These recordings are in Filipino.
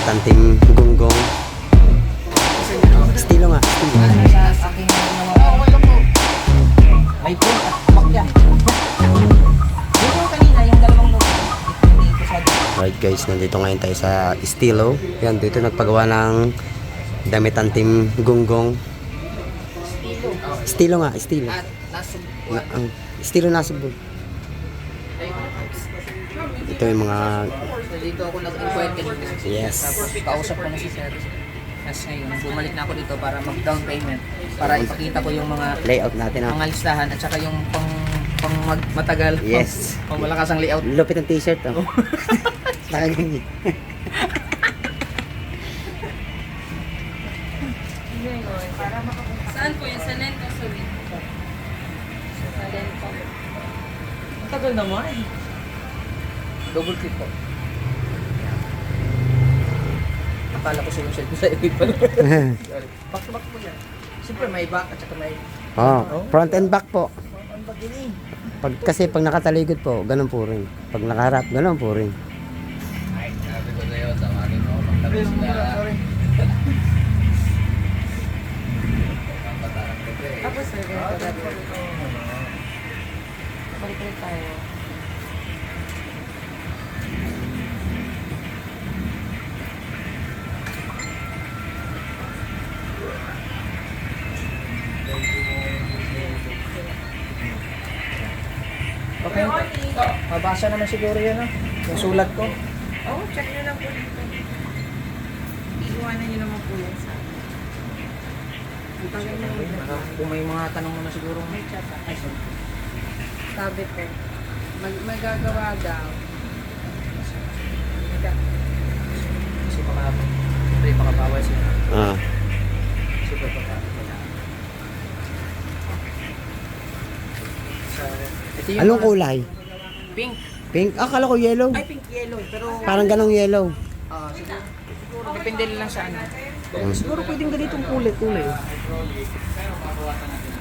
Tanting gunggong. Estilo nga, estilo. Sa aking ginawa. Okay lang po. May print at makya. Dito kanina yung dalawang logo. Dito sa Alright guys, nandito ngayon tayo sa estilo. Yan, dito nagpagawa ng damit tanting gunggong. Estilo nga, estilo. at nasubuan. Estilo nasubol. Ito yung mga So dito ako nag-inquire kanina. yes. Tapos kausap ko na si Sir. Kasi ngayon, bumalik na ako dito para mag-down payment. Para ipakita ko yung mga Layout natin ah. mga listahan at saka yung matagal. Yes. Pang malakas ang layout. Lupit ng t-shirt oh. Nakaganyan. Saan po yun? Sa Lento sa Win? Sa Lento. Ang tagal naman. Double click po. Akala ko sinuset ko sa ibig pala. Back to back po yan. Siyempre may back at saka may Oh, front and back po. ang bagini. Kasi pag nakataligod po, ganun po rin. Pag nakaharap, ganun po rin. Sabi ko sa'yo, tamarin mo ako magtamis na patarang ko eh. Tapos sir, ganito dapat. Balik tayo. Okay. Mabasa naman siguro yan ah. Yung sulat ko. Oh, check nyo lang po dito. Iiwanan nyo naman po yan sa akin. Ipagay nyo naman dito. Kung may mga tanong naman siguro. May chat ako. Sabi ko, magagawa daw. Kasi baka bawal siya. Ah. Super pa. Ito yung Anong mga- kulay? Pink. Pink? Ah, akala ko yellow. Ay, pink yellow. Pero Parang ganong yellow. siguro depende lang sa ano. Siguro pwedeng ganitong kulay.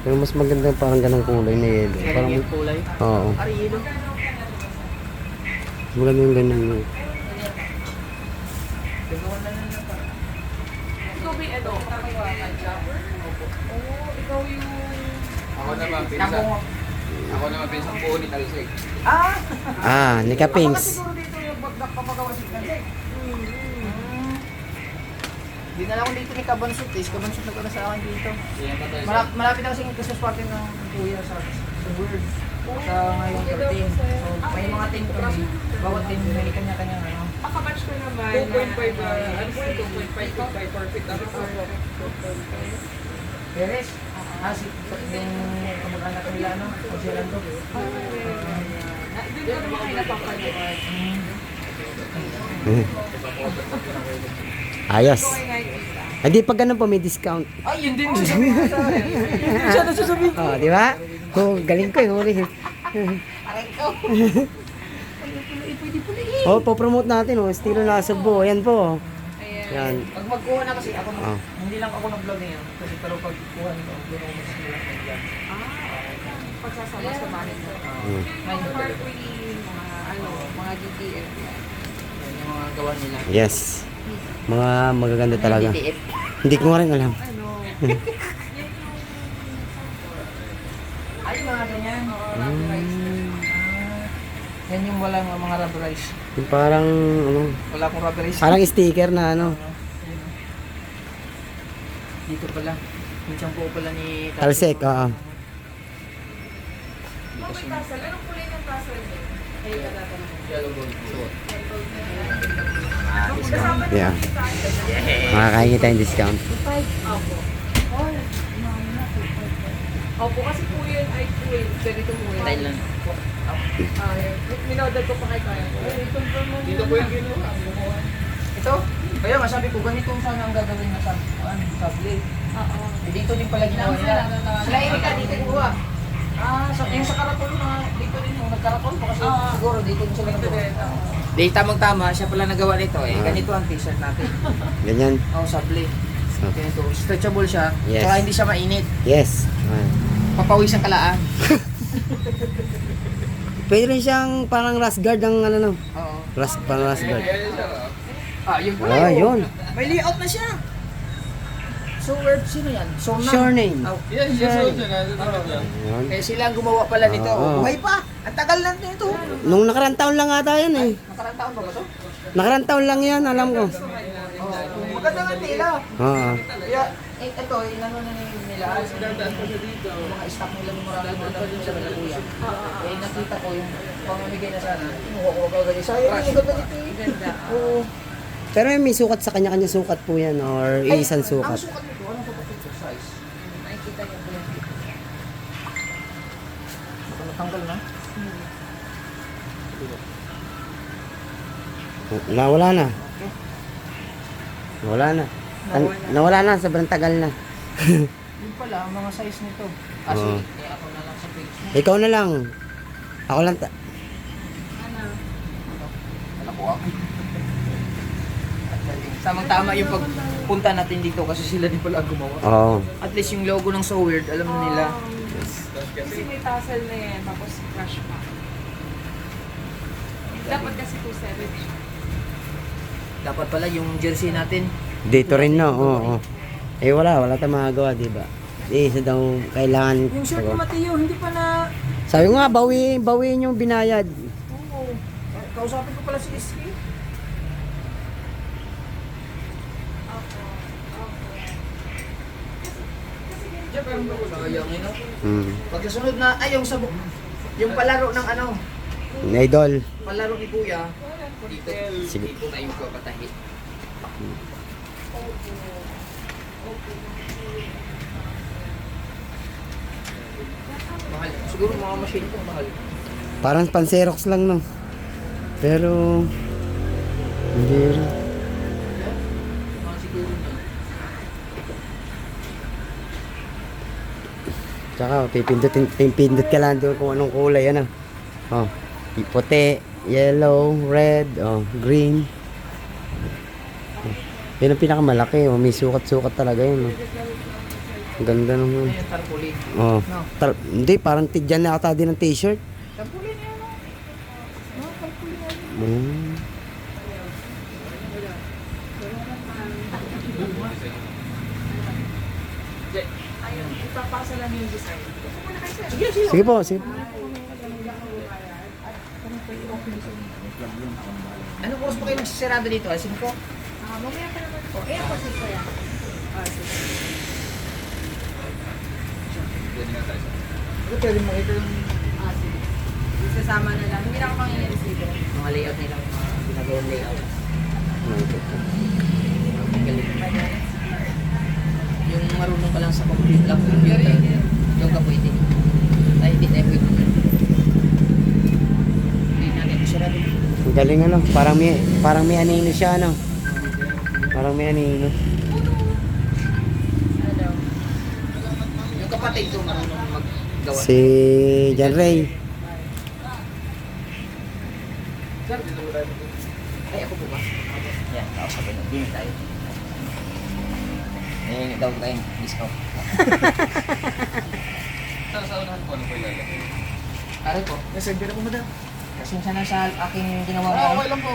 Pero mas maganda parang ganong kulay na yellow. Kaya Parang, yung kulay. oo. Ari yellow. Maganda yung ganun. Ikaw ba ano? Oo, ikaw yung... Ako naman, pinsan. Ako naman, pinsan po ni Talsik. Ah! Ah, Nika Pinks. Siguro dito yung nagpapagawa si Kanse. Di na lang ako dito ni Kabansut eh. Kabansut nagkala sa akin dito. Yan pa tayo. Malapit na kasing Christmas party ng kuya sa Word. Sa ngayong 13. So, may mga team kami. Bawat team may kanya-kanya ano. Pakabatch ko naman. 2.5 ano po yung 2.5 to 5 perfect. Tapos Peres. Si yung kamag-anak nila ano. Pag sila to. doon naman kayo napapanood. Ayos. Okay nga yung isa. Hindi pag ganun po may discount. Ay, yun din yung sasabihin ko sa akin. Yun siya nasasabihin ko. Oh, di ba? Oh, galing ko yung huli. Aray ko. Pwede pala eh. Oh, po-promote natin oh. Estilo Nasugbo. Ayan po. Ayan. Yan. Pag magkuha na kasi ako, Ah. hindi lang ako nag-vlog ngayon. Kasi pero pag kuha nito, doon ako mas nila nag-vlog. Pagsasama-samahin ko. Hmm. Mga Harpoon, mga DTF. Yan yung mga gawa nila. Yes. Mga magaganda talaga. DTF. Hindi ko nga rin alam. Ano? Ay, mga ganyan. Yan yung walang mga rubberized. Yung parang ano, Wala akong rubberized. parang sticker na ano. Dito pala. Yung shampoo pala ni Talsik, oo. Anong kulay ng tassel niyo? Ay, wala pa naman. Yellow gold po. Yeah. Makakahingi tayong discount. Opo. Opo, kasi po yun ay full. Ganito po yun. Thailand. Minodal ko pa kay Kaya. Dito po yung ginawa. Ito? Kaya nga sabi ko, ganito sana ang gagawin na sable. Oo. Dito din pala ginawa nila. Sila Erika dito kuha. Yung sa Karapol na dito din yung nagkarapol pa kasi siguro dito din sila nagawa. Di tamang-tama, siya pala nagawa nito eh. Ganito ang t-shirt natin. Ganyan. Sable. So, Ganito. Stretchable siya. Yes. Saka hindi siya mainit. yes. Ah. Papawis ang kalaan. Pwede rin siyang parang rash guard ng ano no. Oo. Parang rash guard. Ayan siya. Ah, yun pala Ah, yun. May layout na siya. So, word, sino yan? So, Sure name. Oh, Yan, Sure. yun na. Yun. eh, sila ang gumawa pala nito. Oo. Buhay pa. Ang tagal na nito. Nung nakarang taon lang ata yan eh. Nakarang taon ba ba ito? Nakarang taon lang yan, alam ko. Oh, maganda nga nila. Oo. Kaya, ito, inano na nila. Mga stock nila ng marami sa Malabuya. Eh, nakita ko yung pamamigay na sana. Kinuha ko agad. Sayang, ang ganda nito eh. Oo. Pero may sukat sa kanya-kanya sukat po yan or isang Ang sukat. sukat nito, anong sukat nito? Size? Nakikita niyo po yan. Baka natanggal na. Nawala na. Nawala na. Nawala na, sobrang tagal na. Yun pala, ang mga size nito. Kasi, Oo. ako na lang sa page mo. Ikaw na lang. Ako lang. Wala ko ako. Tamang-tama yung pagpunta natin dito kasi sila din pala ang gumawa. Oo. At least yung logo ng So Weird, alam na nila. Kasi may tassel na yan, tapos crush pa. Dapat kasi 2.7 siya. Dapat pala yung jersey natin. Dito rin no. Oo. Eh wala tayong magagawa, di ba? Eh, isa daw kailangan. Yung shirt ni Mateo, hindi pa na... Sabi ko nga, bawiin yung binayad. Oo. Kausapin ko pala si Iski. Sayang yun, no? Hmm. Pagkasunod na, ay yung sabok. Yung palaro ng ano, Idol. palaro ni Kuya. Dito, Sige. dito na yung papatahi. Mahal. Siguro mga machine ko, mahal. Parang pan-Xerox lang no. Pero hindi rin. Mga siguro na. Tsaka pipindot ka lang doon kung anong kulay ano. Oh, puti, yellow, red, green. Yan ang pinakamalaki, oh. May sukat-sukat talaga yun. Oh. Ang ganda naman. Ano yung tarpaulin? Oh. No. Hindi, parang tidyan na ata din ng t-shirt. Tarpaulin yun, no? No, tarpaulin yun. Mm. Ayun, ipapasa lang yung design. Sige, sige. Sige po, sige. Anong oras pa kayo nagsisirado dito? Ay, sino po? Mamaya pa naman po. Eh, ako si Kuya. Ito, pwede mo ito yung Sige. Isasama na lang. Hindi na ako pang-i-receive. mga layout nila, mga ginagawang layout. Yung marunong ka lang sa computer, yung ka pwede. Ay, hindi tayo pwede. Hindi natin ito sirado. Ang galing ano, parang may anino siya ano. Parang may anino. Yung kapatid ko marunong maggawa. Si John Ray. Ay, ako po ba? Yan, kausapin. Dini tayo. Eh, daw tayong discount. Sa unahan po, ano po ilalagay? Aray po, nasend na po madam. Kasi sana sa aking ginawa Okay lang po.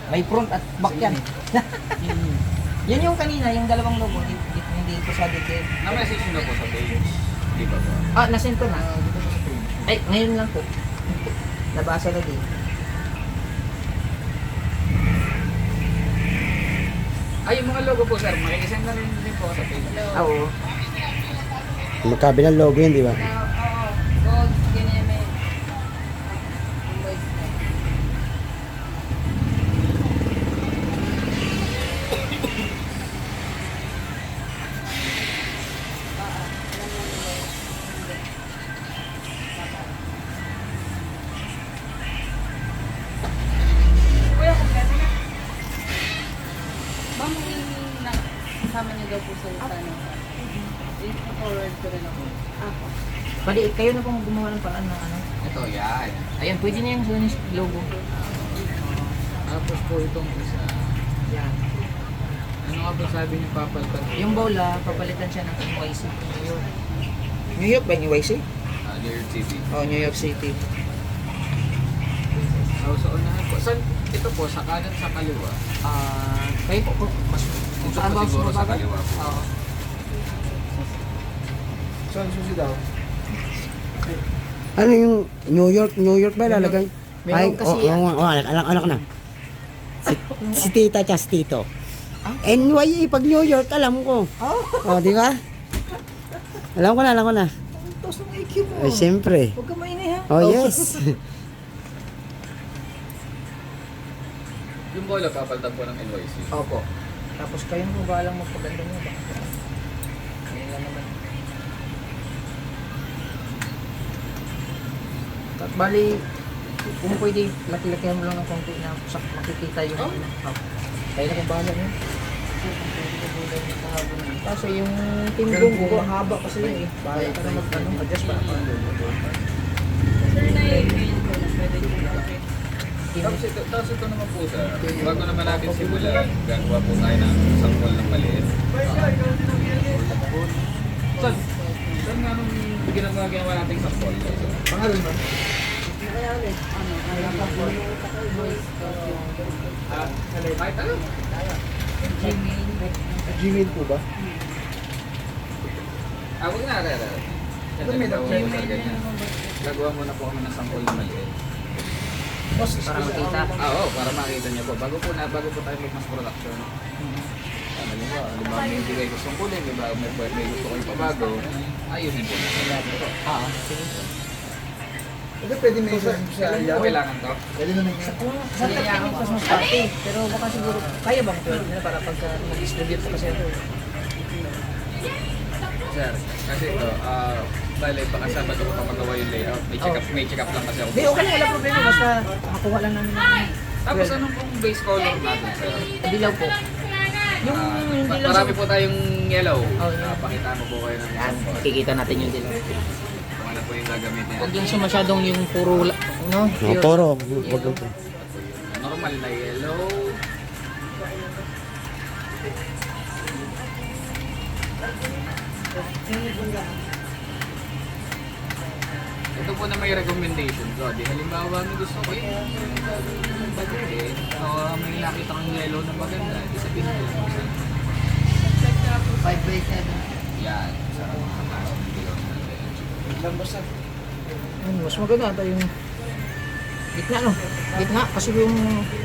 May front at back yan. Yan yung kanina, yung dalawang logo. Hindi ko sa detail. Na-message nyo na po sa page. Di ba po? Ah, nasend ko na. Ay, ngayon lang po. Nabasa na din. Ay, yung mga logo po sir, makikisend na rin din po sa page. Ah, oo. Magkabilang logo yun, di ba? Oo. Gold, ganyan may... Kuya, kompleto na. Ma'am, kasama niyo daw po sa tanong. I-forward ko rin ako. Ako. Pwede, kayo na pong gumawa ng paraan ng ano. Ito, yan. Ayan, pwede na yung Sony logo. Tapos po itong isa. Yan. Ano nga po sabi niyo papalitan? Yung bola, papalitan siya ng NYC. New York ba yung NYC? New York City. Oh, New York City. Sa unahan po. Saan Ito po, sa kanan sa kaliwa. Kayo po, mas Ito saan po ba siguro sa sumabagal? kaliwa po. Oo. Saan susi daw? Ano yung New York ba lalagay? Meron kasi anak na. Si tita tsaka si tito. NYE, pag New York, alam ko. Oh, di ba? Alam ko na. Tapos ng IQ mo. Eh, siyempre. Huwag ka maingay ha. Oh, yes. Yung bola, papalitan po ng NYC. Opo. Tapos kayo mo balang magpaganda mo ba? Ayun lang naman. At bali, kung pwede, laki-lakihan mo lang ng konti na makikita yung Kaya na kung bahala nyo. Kasi yung timbong ko, haba kasi yun eh. Bahala ka na mag-adjust para Sir, na-email ko na pwede nyo malaki. Tapos ito naman po sir, bago naman natin simulan, gagawa po tayo ng isang ball ng maliit. Saan nga nung ginawa natin isang ball? Pangalan ba? Kahit ano? Gmail po ba? Huwag na, gagawa muna po kami ng sample na maliit. para makita. Oo, para makita niyo po. Bago po tayo mag-mass production. Halimbawa, may bigay ko isang kulay, may gusto ko yung pabago, ayusin po na. Sige. Hindi, pwede may isa sa Kailan ayaw. po kailangan to? Pwede na may Sa tingin ko mas party, pero baka siguro kaya bang pwede nila para pagka mag-distribute po kasi ito. Sir, kasi ito, bale, baka Sabado ko pa magawa yung layout. May check up lang kasi ako. Hindi, okay lang, wala problema. Basta makakuha lang namin ng Tapos anong pong base color natin, sir? dilaw po. Yung dilaw sa... Marami po tayong yellow. Oh, yeah. Pakita mo po kayo ng Yan, sample. kikita natin yung dilaw. Kung ano po yung gagamitin Huwag natin. lang siya masyadong yung puro, no? Oh, poro. Normal na yellow. Ito po na may recommendation ko. Di halimbawa, may gusto ko yung baguhin. So, may nakita kang yellow na maganda. Di sabihin ko lang sa 5x7. yan. Sarap mga kapasok ng dilaw natin. lang basta. Mas maganda ito yung gitna, no? Gitna, kasi yung...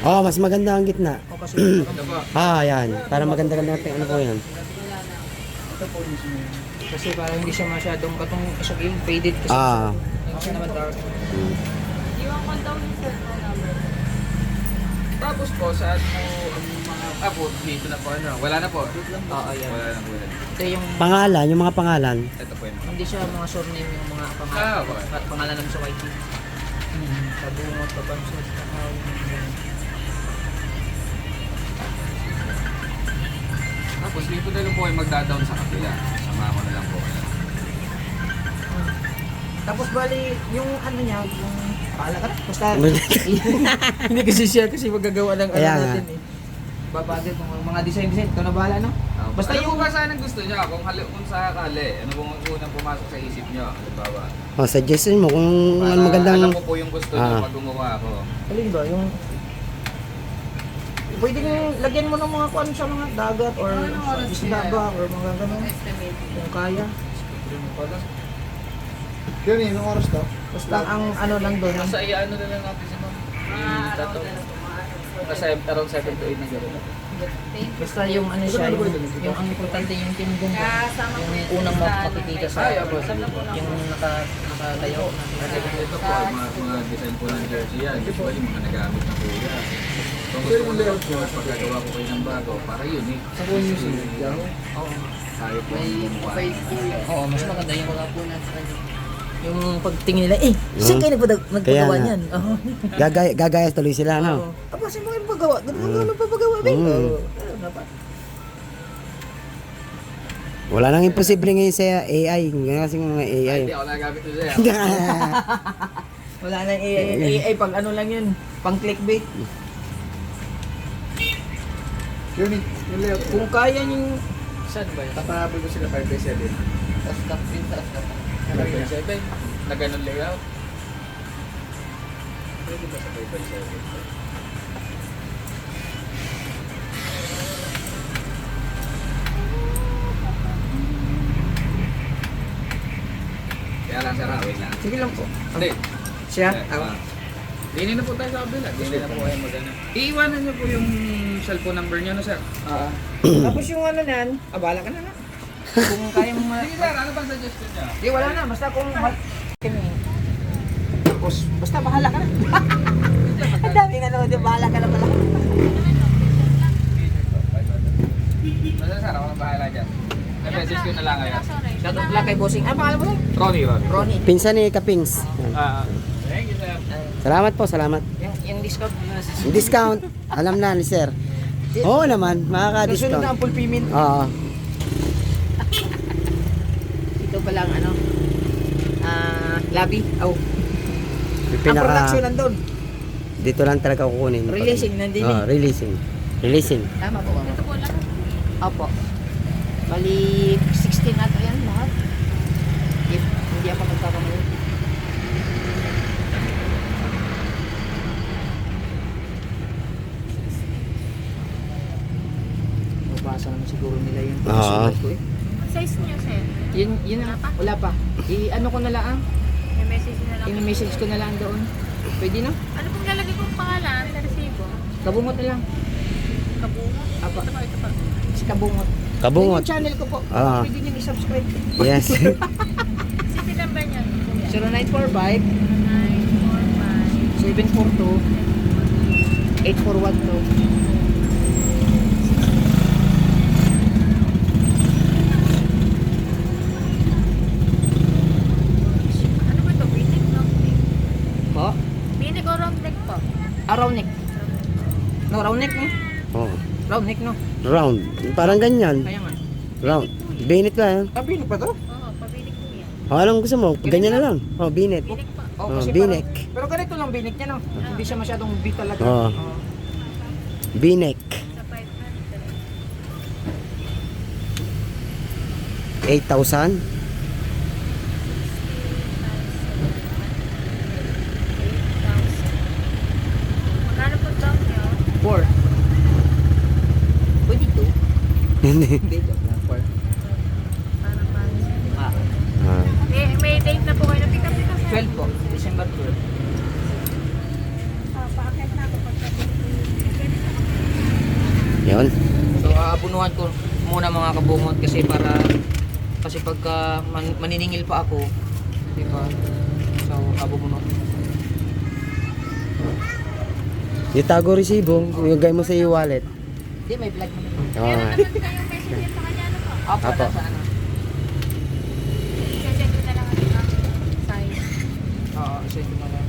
Oh, mas maganda ang gitna. kasi Ito po. Yan. Para maganda-ganda natin. Ano po yan? Ito po mismo. Kasi parang hindi siya masyadong katong sa game faded kasi. Kasi naman dark. Iwan ko daw yung cellphone number. Tapos po, saan mo ang mga... po, dito na po. Ano? Wala na po. Oo, yan. Wala na po yan. Ito yung... Pangalan, yung mga pangalan. Ito po yun. Hindi siya mga surname yung mga pangalan. Okay. At pangalan namin sa YT. Kabungot, kabansot, kakao. Tapos dito na lang po ay magda-down sa kapila. Sama ko na lang po. Tapos bali, yung ano niya, yung... Paala ka na? Basta... Hindi kasi siya kasi magagawa ng ano Kaya nga. natin eh. Babagay mga design. Ito na bahala, no? Basta Basta yung yung... ba saan ang gusto niya? Kung sakali, ano pong unang pumasok sa isip niyo? Halimbawa. Oh, suggestion mo kung Para ano magandang... alam ko po yung gusto niyo Ah. pag gumawa ako. Alin ba? Yung... Pwede nyo lagyan mo ng mga kuan sa mga dagat or sa isda ba or mga ganun. Estimate. Kung kaya. Yun, anong oras to? Basta ang ano lang doon. Nasa ano na lang natin si ma'am. Araw na lang. Nasa around 7 to 8 na gano'n. Thank you. Basta yung ano siya, yung ang importante yung timbong ba? Kasama ko Yung unang makikita sa Ay, apo. yung nakalayo. Ito po, mga design po ng jersey yan. Usually mga nagamit na po yan. Kung Sir, gusto yung ko layout po, pagkagawa ko kayo ng bago, para unique. Sa kung yung sunod. Yahoo? Oo. Tayo po ang gumawa. Oo, mas maganda yung mga po sa kanya. Yung pagtingin nila, saan kayo nagpagawa Kaya nga. niyan? Oo. Gagayas tuloy sila, no? Aba, saan mo kayo magpagawa? Ganun mo magpapagawa, ba? Oo. Dapat. Wala nang imposible ngayon sa AI. Kasi mga AI. Hindi ako nagamit ito siya. Wala na AI pang ano lang yun, pang clickbait. Yun, yung layout. Kung kaya yung saan ba yun? Tapahabol ko sila 5x7. Tapos print, tapos 5x7? Na ganun layout? Pwede ba sa 5x7? Sige lang po. Hindi. Siya? Dinin na po tayo sa kabila. Dinin na po kayo magana. Iiwanan niyo po yung cellphone number niyo na, sir. Tapos yung ano nan, abala ka na na. Kung kaya mo Sige, sir. Ano bang suggestion niya? Di, wala na. Basta kung tapos, basta bahala ka na. Ang daming ano, di bahala ka na pala. Basta, sir. Ako nang bahala dyan. Na-message ko na lang ngayon. Shoutout lang kay Bossing. Ano pangalan mo lang? Ronnie. Ronnie. Pinsan ni Kapings. Thank you, sir. Salamat po, salamat. Yung discount. Yung discount, alam na ni sir. Oo naman, Susunod na makaka-discount. ang full payment. Oo. Ito pa lang ano. Labi. Oh. Yung Ang production nandun. dito lang talaga kukunin. Releasing, nandun Oo, releasing. Releasing. Tama po ba? Ito po lang. Opo. Bali, 16 ata yan lahat. If hindi ako magkakamali. Mabasa naman siguro nila yung Oo. sulat ko eh. Size niyo, sir. Yun ang, wala pa. I-ano ko na lang. May message na lang. I-message ko na lang doon. Pwede na? Ano pong lalagay kong pangalan sa resibo? Kabungot na lang. Kabungot? Apa. Ito pa, ito pa. Si Kabungot. Kabungot. Yun yung channel ko po. Ah. Pwede nyo i-subscribe. Yes. City number niya. 0945 945 742 8412. Ano ba ito? Binig, no? Po? Binig o round neck po? Round neck. No, round neck no? Oh, Round neck no? round. Parang ganyan. Kaya nga. Round. Binit ba yan? Tabi pa to? Oo, pabinig po yan. Oh, anong gusto mo? Ganyan na lang. Oh, binit. Binig po. Oh, Oh, kasi binek. Pero ganito lang binik niya no? Hindi siya masyadong big talaga. Oo. Binek. Sa 500. 8,000. 8,000. Magkano po down niyo? 4. Pwede to? Hindi. Hindi, joke lang. 4. Parang paano? Ah, Ah. May date na po kayo na pick up dito, sir? 12 po. December 12. Paakit na ako pagka-date. Yun. So, aabunuhan ko muna mga kabungot kasi pagka maniningil pa ako, di ba? So, abubuno. Yung tago resibo, yung gay mo sa e-wallet. Hindi, may vlog naman. Oo. Meron naman kayong messenger sa kanya, ano po? Apo, Apo. sa ano? Send ko na lang ang size. Oo, isa ito na lang.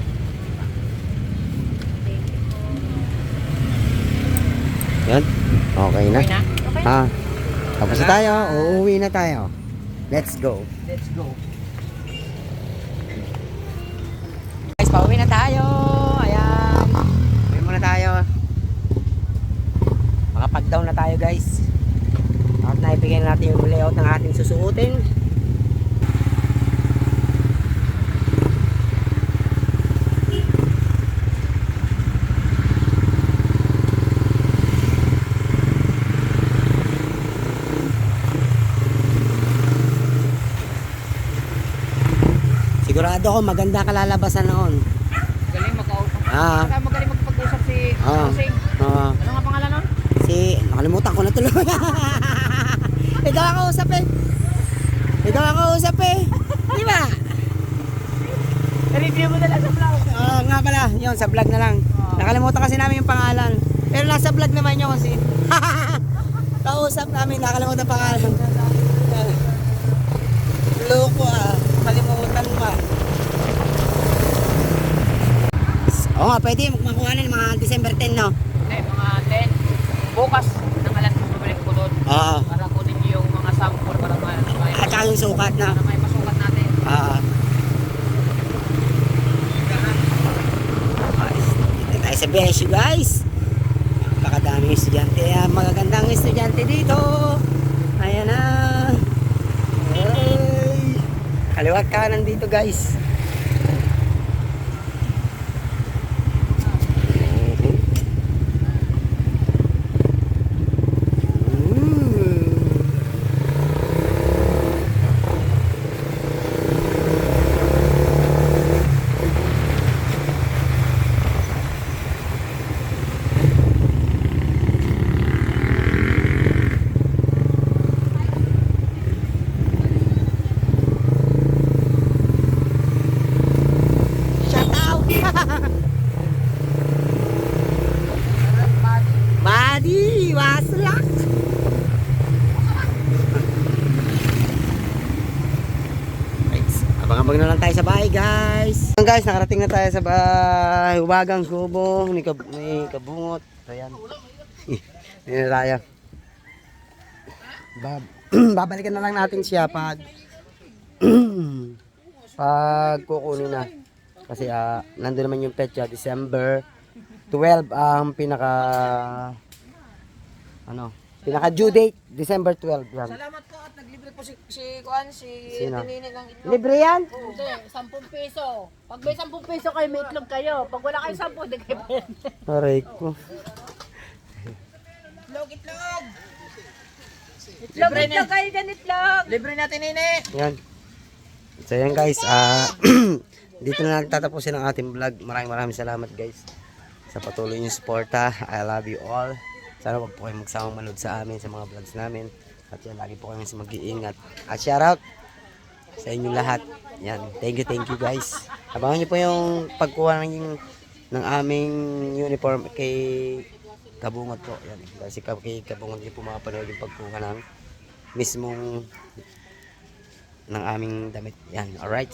Thank you po. Yan. Okay na. Okay na? Okay. Ah. Tapos na tayo. Uuwi na tayo. Let's go. Let's go. Guys, pauwi na tayo. Ayan. Uwi muna tayo. Makapag-down na tayo guys. At naibigyan natin yung layout ng ating susuotin. Sigurado ako maganda kalalabasan noon. Galing makausap. Ah. Saka magaling magpag-usap si Ah. Rosing. Ah. Ano nga pangalan nun? Nakalimutan ko na tuloy. Ikaw ang kausap eh. Ikaw ang kausap eh. Di ba? Review mo na lang sa vlog. Nga pala, yun, sa vlog na lang. Nakalimutan kasi namin yung pangalan. Pero nasa vlog naman yun kasi. Kausap namin, nakalimutan pangalan. Loko ah, kalimutan pa. Oo nga, pwede makuha na mga December 10, no? Mga 10. Bukas ng alas ko babalik ko doon. Oo. Para kunin niyo yung mga sample para may At saka yung sukat na. para may masukat natin. Dito tayo sa Besyo guys. Napakadaming estudyante. Magagandang estudyante dito. Ayan na. Ay. Kaliwat kanan dito guys. Abang na lang tayo sa bahay, guys. So, guys, nakarating na tayo sa bahay. Ubagang Kubo, ni Kabungot. So, yan. Yan na tayo. Babalikan na lang natin siya pag kukunin na. Kasi nandun naman yung petsa, December 12 ang pinaka due date, December 12 yan. Salamat po at naglibre po si Kuan, si Sino? Tinini ng itlog. Libre yan? Hindi, 10 piso. Pag may 10 piso kayo, may itlog kayo. Pag wala kayo 10, di kayo pwede. Aray ko. Itlog! Itlog kayo dyan, itlog. Libre natin, Nini! Yan. So yan guys, dito na lang tatapusin ang ating vlog. Maraming salamat guys sa patuloy niyong suporta. I love you all. Sana wag po kayong magsamang manood sa amin, sa mga vlogs namin. At yan, lagi po kayong mag-iingat. At shoutout sa inyong lahat. Yan, thank you guys. Abangan niyo po yung pagkuha ng aming uniform kay Kabungot po. Yan, kasi kay Kabungot niyo po mapanood yung pagkuha ng mismong ng aming damit. Yan, alright.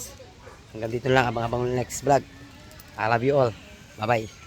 Hanggang dito lang, abang-abang next vlog. I love you all. Bye-bye.